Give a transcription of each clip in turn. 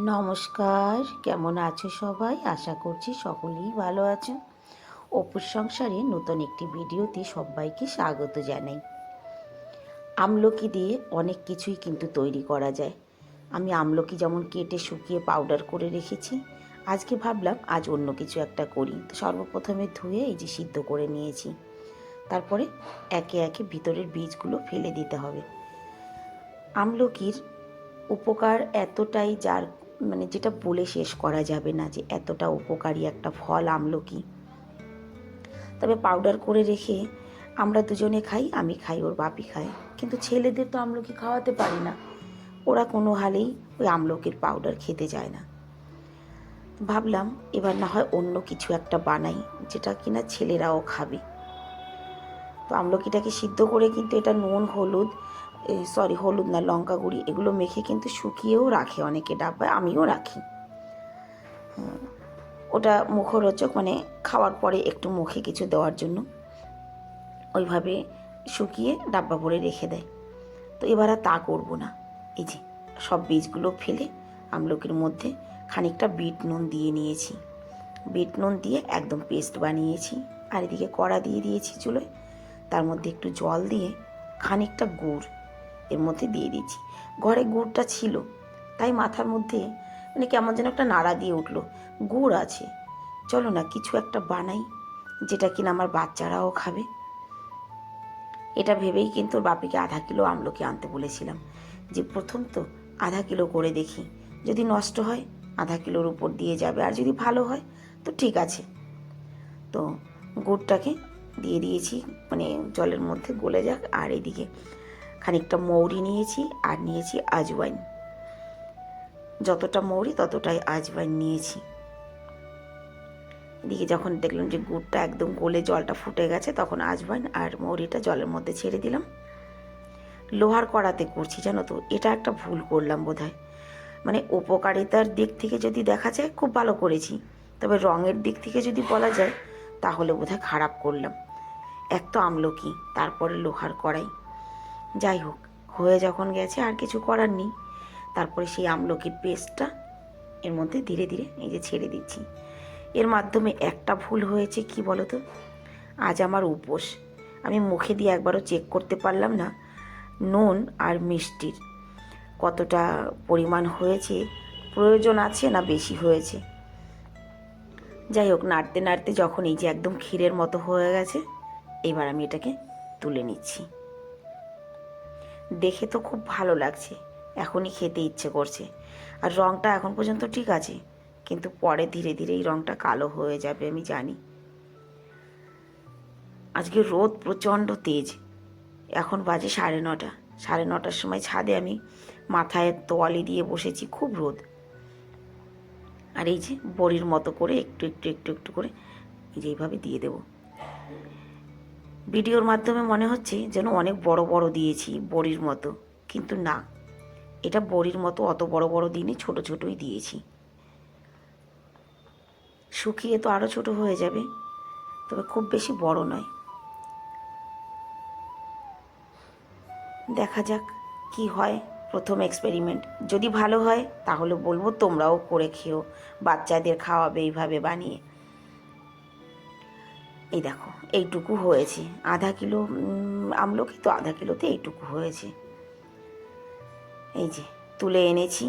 নমস্কার, কেমন আছো সবাই? আশা করছি সকলেই ভালো আছো। অপুর সংসারে নতুন একটি ভিডিওতে সবাইকে স্বাগত জানাই। আমলকি দিয়ে অনেক কিছুই কিন্তু তৈরি করা যায়। আমি আমলকি যেমন কেটে শুকিয়ে পাউডার করে রেখেছি, আজকে ভাবলাম আজ অন্য কিছু একটা করি। তো সর্বপ্রথমে ধুয়ে এই যে সিদ্ধ করে নিয়েছি, তারপরে একে একে ভিতরের বীজগুলো ফেলে দিতে হবে। আমলকির উপকার এতটাই, যেটা বলে শেষ করা যাবে না যে এতটা উপকারী একটা ফল আমলকি। তবে পাউডার করে রেখে আমরা দুজনে খাই, আমি খাই, ওর বাপি খায়, কিন্তু ছেলেদের তো আমলকি খাওয়াতে পারি না। ওরা কোনো হালেই ওই আমলকির পাউডার খেতে যায় না। ভাবলাম এবার না হয় অন্য কিছু একটা বানাই, যেটা কিনা ছেলেরাও খাবে। তো আমলকিটাকে সিদ্ধ করে কিন্তু এটা নুন, হলুদ, হলুদ না, লঙ্কা গুঁড়ি এগুলো মেখে কিন্তু শুকিয়েও রাখে অনেকে ডাব্বায়, আমিও রাখি। ওটা মুখরোচক, খাওয়ার পরে একটু মুখে কিছু দেওয়ার জন্য ওইভাবে শুকিয়ে ডাব্বা ভরে রেখে দেয়। তো এবার আর তা করবো না। এই যে সব বীজগুলো ফেলে আমলকির মধ্যে খানিকটা বিট নুন দিয়ে নিয়েছি। বিট নুন দিয়ে একদম পেস্ট বানিয়েছি। আর এদিকে কড়া দিয়ে দিয়েছি চুলোয়, তার মধ্যে একটু জল দিয়ে খানিকটা গুড় এর মধ্যে দিয়ে দিচ্ছি। ঘরে গুড়টা ছিল, তাই মাথার মধ্যে কেমন যেন একটা নাড়া দিয়ে উঠলো। গুড় আছে, চলো না কিছু একটা বানাই যেটা কিনা আমার বাচ্চারাও খাবে। এটা ভেবেই কিন্তু বাপিকে আধা কিলো আমলকি আনতে বলেছিলাম, যে প্রথম তো আধা কিলো করে দেখি, যদি নষ্ট হয় আধা কিলোর উপর দিয়ে যাবে, আর যদি ভালো হয় তো ঠিক আছে। তো গুড়টাকে দিয়ে দিয়েছি, জলের মধ্যে গলে যাক। আর এদিকে খানিকটা মৌরি নিয়েছি, আর নিয়েছি আজওয়াইন। যতটা মৌরি ততটাই আজওয়াইন নিয়েছি। এদিকে যখন দেখলাম যে গুড়টা একদম গলে জলটা ফুটে গেছে, তখন আজওয়াইন আর মৌরিটা জলের মধ্যে ছেড়ে দিলাম। লোহার কড়াতে করছি, জানো তো, এটা একটা ভুল করলাম বোধহয়। উপকারিতার দিক থেকে যদি দেখা যায় খুব ভালো করেছি, তবে রঙের দিক থেকে যদি বলা যায় তাহলে বোধহয় খারাপ করলাম। এক তো আমলকি, তারপরে লোহার কড়াই। যাই হোক, হয়ে যখন গেছে আর কিছু করার নেই। তারপরে সেই আমলকির পেস্টটা এর মধ্যে ধীরে ধীরে এই যে ছেড়ে দিচ্ছি। এর মাধ্যমে একটা ভুল হয়েছে, কি বলতো, আজ আমার উপোস। আমি মুখে দিয়ে একবারও চেক করতে পারলাম না নুন আর মিষ্টির কতটা পরিমাণ হয়েছে, প্রয়োজন আছে না বেশি হয়েছে। যাই হোক, নাড়তে নাড়তে যখন এই যে একদম ক্ষীরের মতো হয়ে গেছে, এবার আমি এটাকে তুলে নিচ্ছি। দেখে তো খুব ভালো লাগছে, এখনই খেতে ইচ্ছে করছে। আর রঙটা এখন পর্যন্ত ঠিক আছে, কিন্তু পরে ধীরে ধীরে এই রঙটা কালো হয়ে যাবে, আমি জানি। আজকে রোদ প্রচণ্ড তেজ। এখন বাজে 9:30। 9:30টার সময় ছাদে আমি মাথায় তোয়ালি দিয়ে বসেছি, খুব রোদ। আর এই যে বড়ির মতো করে একটু একটু একটু একটু করে এই যে এইভাবে দিয়ে দেব। ভিডিওর মাধ্যমে মনে হচ্ছে যেন অনেক বড় বড় দিয়েছি বড়ির মতো, কিন্তু না, এটা বড়ির মতো অত বড় বড় দিনই, ছোট ছোটই দিয়েছি। শুকিয়ে তো আরও ছোট হয়ে যাবে, তবে খুব বেশি বড় নয়। দেখা যাক কি হয়, প্রথম এক্সপেরিমেন্ট। যদি ভালো হয় তাহলে বলবো তোমরাও করে খেও, বাচ্চাদের খাওয়াবে এইভাবে বানিয়ে। এই দেখো এইটুকু হয়েছে, আধা কিলো আমলকি তো, আধা কিলোতে এইটুকু হয়েছে। এই যে তুলে এনেছি।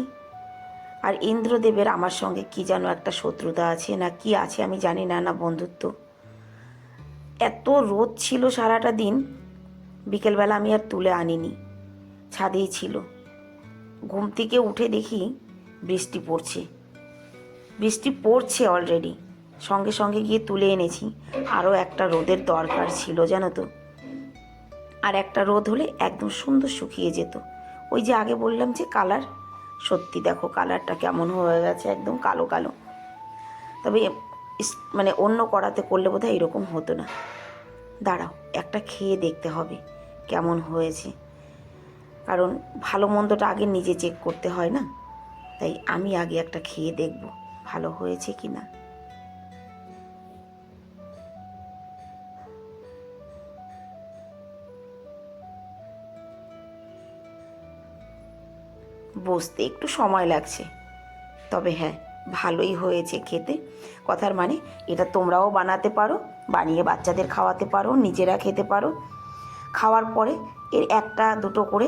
আর ইন্দ্রদেবের আমার সঙ্গে কি যেন একটা শত্রুতা আছে না কি আছে আমি জানি না, না বন্ধুত্ব। এত রোদ ছিল সারাটা দিন, বিকেলবেলা আমি আর তুলে আনিনি, ছাদেই ছিল। ঘুম থেকে উঠে দেখি বৃষ্টি পড়ছে, বৃষ্টি পড়ছে অলরেডি। সঙ্গে সঙ্গে গিয়ে তুলে এনেছি। আরও একটা রোদের দরকার ছিল, জানো তো। আর একটা রোদ হলে একদম সুন্দর শুকিয়ে যেত। ওই যে আগে বললাম যে কালার, সত্যি দেখো কালারটা কেমন হয়ে গেছে, একদম কালো কালো। তবে অন্য কড়াতে করলে বোধহয় এরকম হতো না। দাঁড়াও, একটা খেয়ে দেখতে হবে কেমন হয়েছে, কারণ ভালো মন্দটা আগে নিজে চেক করতে হয় না। তাই আমি আগে একটা খেয়ে দেখব ভালো হয়েছে কি না। বসতে একটু সময় লাগছে, তবে হ্যাঁ, ভালোই হয়েছে খেতে। কথার মানে এটা তোমরাও বানাতে পারো, বানিয়ে বাচ্চাদের খাওয়াতে পারো, নিজেরা খেতে পারো। খাওয়ার পরে এর একটা দুটো করে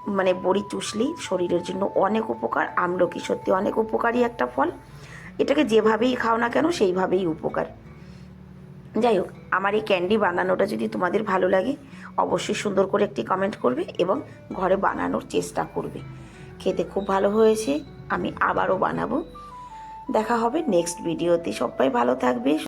মানে বড়ি চুষলেই শরীরের জন্য অনেক উপকার। আমলকি সত্যি অনেক উপকারী একটা ফল। এটাকে যেভাবেই খাও না কেন সেইভাবেই উপকার। যাই হোক, আমার এই ক্যান্ডি বানানোটা যদি তোমাদের ভালো লাগে অবশ্যই সুন্দর করে একটি কমেন্ট করবে এবং ঘরে বানানোর চেষ্টা করবে। খেতে খুব ভালো হয়েছে, আমি আবারও বানাবো। দেখা হবে নেক্সট ভিডিওতে। সবাই ভালো থাকবে।